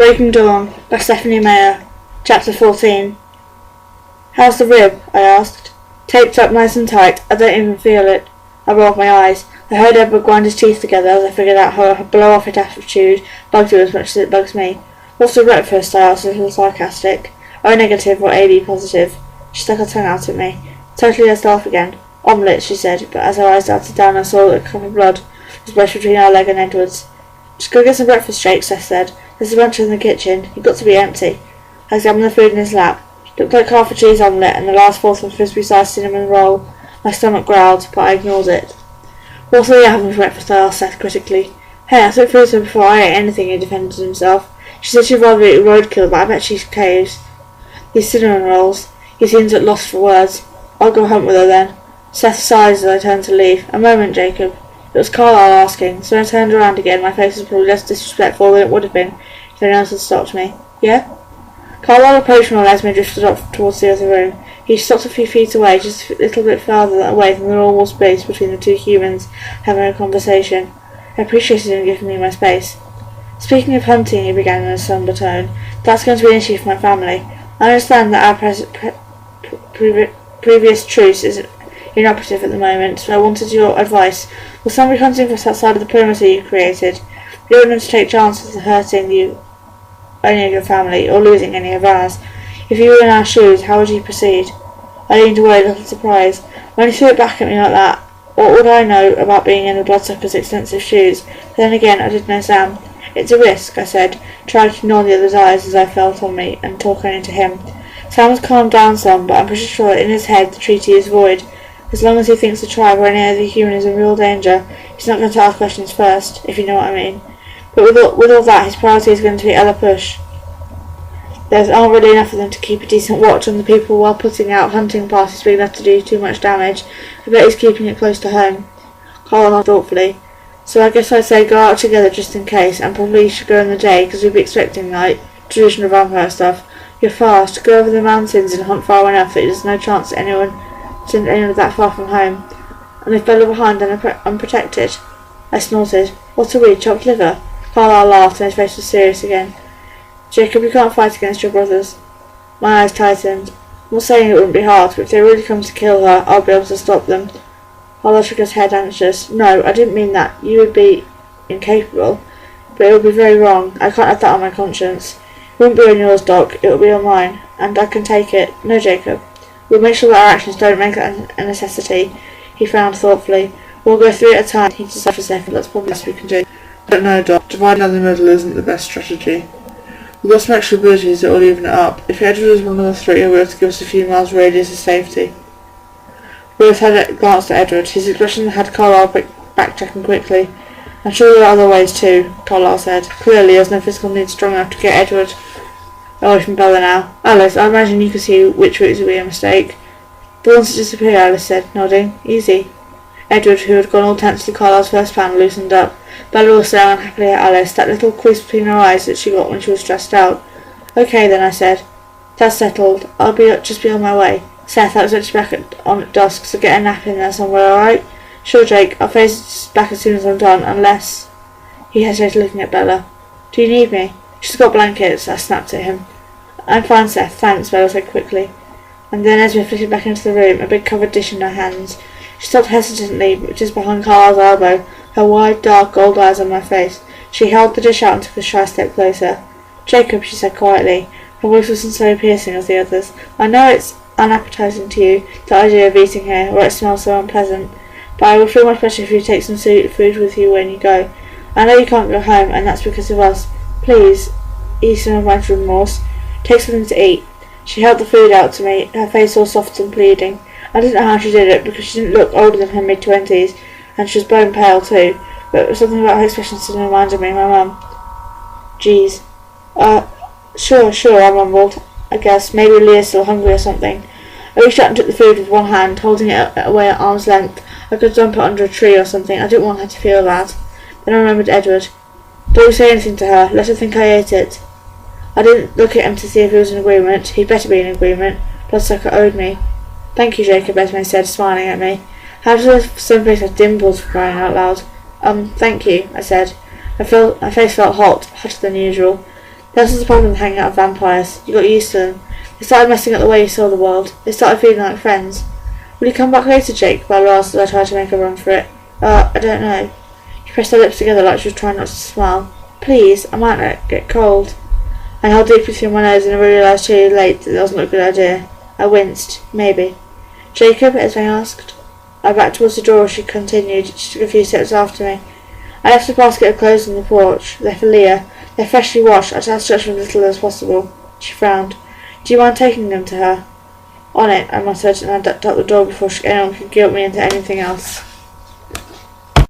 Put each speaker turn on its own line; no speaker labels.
Breaking Dawn by Stephanie Meyer. Chapter 14. How's the rib? I asked. Taped up nice and tight. I don't even feel it. I rolled my eyes. I heard Edward grind his teeth together as I figured out how her blow-off attitude bugged him as much as it bugs me. What's for breakfast? I asked, a little sarcastic. O negative or AB positive. She stuck her tongue out at me. Totally let laugh again. Omelette, she said, but as her eyes darted down I saw that a cup of blood was splashed between our leg and Edward's. Just go get some breakfast, Jake, Seth said. There's a bunch in the kitchen. You've got to be empty. I examined the food in his lap. It looked like half a cheese omelette and the last fourth of a frisbee-sized cinnamon roll. My stomach growled, but I ignored it. What are you having for breakfast? I asked Seth critically. Hey, I took food to her before I ate anything, he defended himself. She said she'd rather eat roadkill, but I bet she caves. These cinnamon rolls. He seems at loss for words. I'll go hunt with her then. Seth sighed as I turned to leave. A moment, Jacob. It was Carlyle asking, so when I turned around again, my face was probably less disrespectful than it would have been if anyone else had stopped me. Yeah? Carlyle approached me as I drifted off towards the other room. He stopped a few feet away, just a little bit farther away from the normal space between the two humans having a conversation. I appreciated him giving me my space. Speaking of hunting, he began in a sombre tone, that's going to be an issue for my family. I understand that our previous truce is inoperative at the moment, so I wanted your advice. Will somebody hunting for us outside of the perimeter you created? We don't want to take chances of hurting any of your family, or losing any of ours. If you were in our shoes, how would you proceed? I leaned away, a little surprised. When he threw it back at me like that, what would I know about being in the bloodsucker's extensive shoes? But then again, I did know Sam. It's a risk, I said, trying to ignore the other's eyes as I felt on me, and talk only to him. Sam has calmed down some, but I'm pretty sure that in his head the treaty is void. As long as he thinks the tribe or any other human is in real danger, he's not going to ask questions first, if you know what I mean. But with all that, his priority is going to be other push. There aren't really enough of them to keep a decent watch on the people while putting out hunting parties big enough to do too much damage. I bet he's keeping it close to home. Carl laughed thoughtfully. So I guess I'd say go out together just in case, and probably you should go in the day, because we'd be expecting, like, traditional vampire stuff. You're fast. Go over the mountains and hunt far enough that there's no chance that anyone that far from home. And if Bella behind, then I'm protected. I snorted. What are we, chopped liver? Carlyle laughed, and his face was serious again. Jacob, you can't fight against your brothers. My eyes tightened. I'm not saying it wouldn't be hard, but if they really come to kill her, I'll be able to stop them. Carlyle shook his head, anxious. No, I didn't mean that. You would be incapable, but it would be very wrong. I can't have that on my conscience. It wouldn't be on yours, Doc. It will be on mine, and I can take it. No, Jacob. We'll make sure that our actions don't make that a necessity. He frowned thoughtfully. We'll go through it at a time. He decided for a second. That's probably the best we can do.
I don't know, Doc. Dividing down the middle isn't the best strategy. We've got some extra abilities that will even it up. If Edward was one of the three, he'll be able to give us a few miles radius of safety. We both had a glance at Edward. His expression had Carlyle backtracking quickly. I'm sure there are other ways too, Carlyle said. Clearly, there's no physical need strong enough to get Edward away from Bella now. Alice, I imagine you could see which route would be a mistake. The ones that disappear, Alice said, nodding. Easy. Edward, who had gone all tense to Carlyle's first plan, loosened up. Bella was staring unhappily at Alice, that little quiz between her eyes that she got when she was stressed out. Okay then, I said. That's settled. I'll just be on my way. Seth, I expect you on at dusk, so get a nap in there somewhere, alright? Sure, Jake. I'll face back as soon as I'm done, unless... He hesitated, looking at Bella. Do you need me? She's got blankets, I snapped at him. I'm fine, Seth, thanks, Bella said quickly. And then as we flitted back into the room, a big covered dish in her hands. She stopped hesitantly, just behind Carlyle's elbow, her wide, dark, gold eyes on my face. She held the dish out and took a shy step closer. Jacob, she said quietly. Her voice wasn't so piercing as the others. I know it's unappetizing to you, the idea of eating here, or it smells so unpleasant, but I would feel much better if you take some food with you when you go. I know you can't go home, and that's because of us. Please, ease some of my remorse. Take something to eat. She held the food out to me, her face all soft and pleading. I didn't know how she did it, because she didn't look older than her mid-20s, and she was bone pale too, but something about her expression still reminded me of my mum. Jeez. Sure, I mumbled. I guess maybe Leah's still hungry or something. I reached out and took the food with one hand, holding it away at arm's length. I could dump it under a tree or something. I didn't want her to feel that. Then I remembered Edward. Don't say anything to her. Let her think I ate it. I didn't look at him to see if he was in agreement. He'd better be in agreement. Bloodsucker owed me. Thank you, Jacob, Esme said, smiling at me. How does some place have dimples, for crying out loud? Thank you, I said. My face felt hot, hotter than usual.
That's the problem with hanging out with vampires. You got used to them. They started messing up the way you saw the world. They started feeling like friends. Will you come back later, Jake? Bella asked as I tried to make her run for it. I don't know. She pressed her lips together like she was trying not to smile. Please, I might get cold. I held deeply through my nose and I realised too late that wasn't a good idea. I winced. Maybe. Jacob? Esme asked. I backed towards the door as she continued. She took a few steps after me. I left a basket of clothes on the porch. They're for Leah. They're freshly washed. I tried to stretch them as little as possible. She frowned. Do you mind taking them to her? On it, I muttered, and I ducked out the door before anyone could guilt me into anything else.